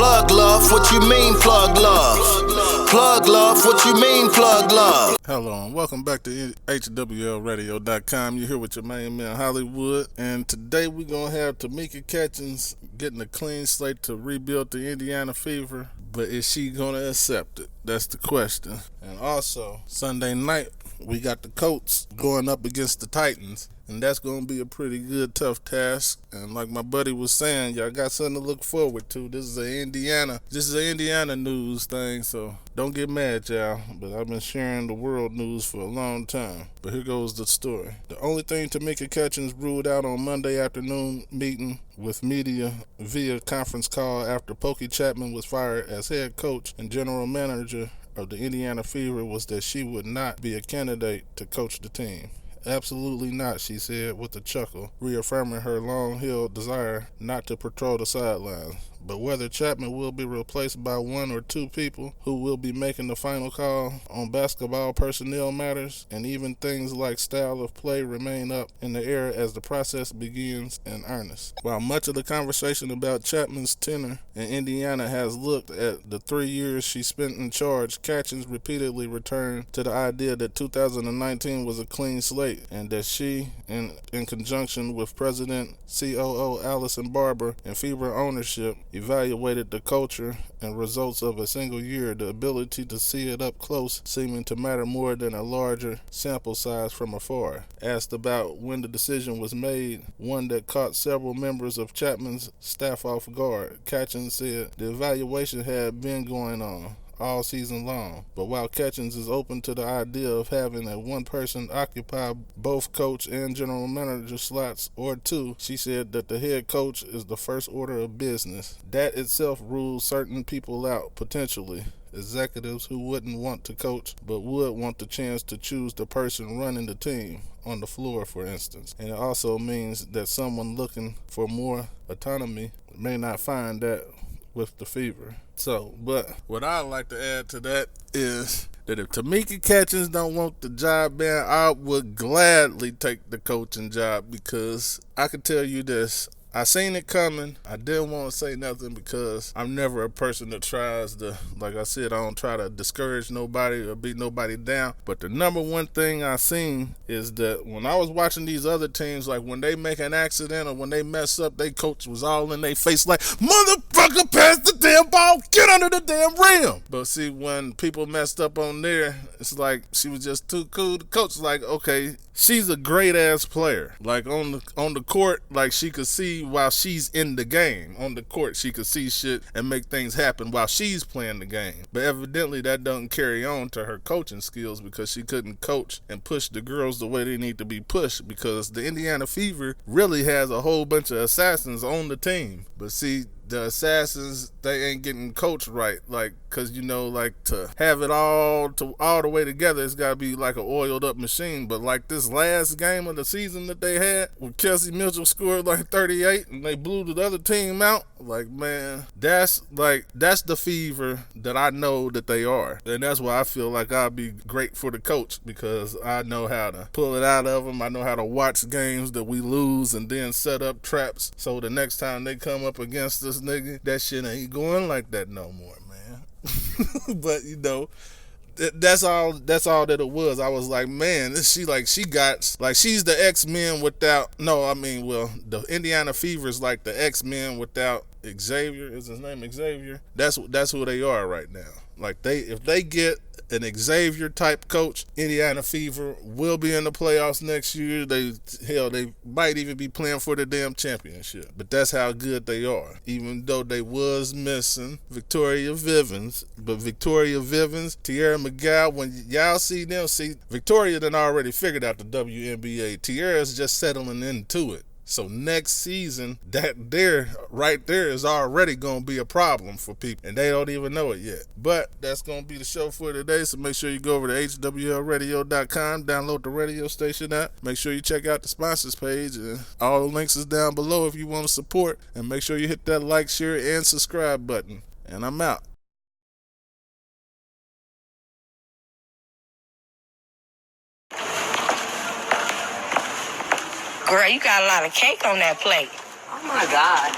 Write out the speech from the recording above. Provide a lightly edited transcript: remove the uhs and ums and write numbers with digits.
Plug love, what you mean plug love? Plug love, what you mean plug love? Hello and welcome back to HWLRADIO.COM. You're here with your main man Hollywood, and today we're going to have Tamika Catchings getting a clean slate to rebuild the Indiana Fever, but is she going to accept it? That's the question. And also, Sunday night, we got the Colts going up against the Titans, and that's going to be a pretty good, tough task. And like my buddy was saying, y'all got something to look forward to. This is an Indiana news thing, so don't get mad, y'all. But I've been sharing the world news for a long time. But here goes the story. The only thing Tamika Catchings ruled out on Monday afternoon meeting with media via conference call after Pokey Chatman was fired as head coach and general manager of the Indiana Fever was that she would not be a candidate to coach the team. Absolutely not, she said with a chuckle, reaffirming her long-held desire not to patrol the sidelines. But whether Chapman will be replaced by one or two people who will be making the final call on basketball personnel matters and even things like style of play remain up in the air as the process begins in earnest. While much of the conversation about Chapman's tenure in Indiana has looked at the 3 years she spent in charge, Catchings repeatedly returned to the idea that 2019 was a clean slate and that she, in conjunction with President COO Allison Barber and Fever ownership, evaluated the culture and results of a single year, the ability to see it up close seeming to matter more than a larger sample size from afar. Asked about when the decision was made, one that caught several members of Chapman's staff off guard, Catchings said the evaluation had been going on all season long. But while Catchings is open to the idea of having a one person occupy both coach and general manager slots or two, she said that the head coach is the first order of business. That itself rules certain people out, potentially. Executives who wouldn't want to coach but would want the chance to choose the person running the team on the floor, for instance. And it also means that someone looking for more autonomy may not find that with the Fever. So, but what I'd like to add to that is that if Tamika Catchings don't want the job, man, I would gladly take the coaching job, because I can tell you this. I seen it coming. I didn't want to say nothing because I'm never a person that tries to, like I said, I don't try to discourage nobody or beat nobody down. But the number one thing I seen is that when I was watching these other teams, like when they make an accident or when they mess up, they coach was all in their face like, motherfucker, pass the damn ball, get under the damn rim. But see, when people messed up on there, it's like she was just too cool. The coach was like, okay, she's a great ass player. Like on the court, like she could see while she's in the game. On the court, she could see shit and make things happen while she's playing the game. But evidently that doesn't carry on to her coaching skills, because she couldn't coach and push the girls the way they need to be pushed, because the Indiana Fever really has a whole bunch of assassins on the team. But see, the assassins, they ain't getting coached right, like, cause you know, like, to have it all the way together, it's gotta be like an oiled up machine. But like this last game of the season that they had, when Kelsey Mitchell scored like 38 and they blew the other team out, like, man, that's the Fever that I know that they are, and that's why I feel like I'll be great for the coach, because I know how to pull it out of them. I know how to watch games that we lose and then set up traps so the next time they come up against us, nigga, that shit ain't going like that no more, man. But you know, that's all that it was. I was like, man, she's the X-Men without, the Indiana Fever is like the X-Men without Xavier. Is his name Xavier? That's who they are right now. Like, if they get an Xavier type coach, Indiana Fever will be in the playoffs next year. They might even be playing for the damn championship. But that's how good they are. Even though they was missing Victoria Vivens. But Victoria Vivens, Tierra McGow, when y'all see them, Victoria done already figured out the WNBA. Tierra's just settling into it. So next season, that right there is already going to be a problem for people, and they don't even know it yet. But that's going to be the show for today, so make sure you go over to HWLRADIO.COM, download the radio station app, make sure you check out the sponsors page, and all the links is down below if you want to support, and make sure you hit that like, share, and subscribe button. And I'm out. Girl, you got a lot of cake on that plate. Oh my God.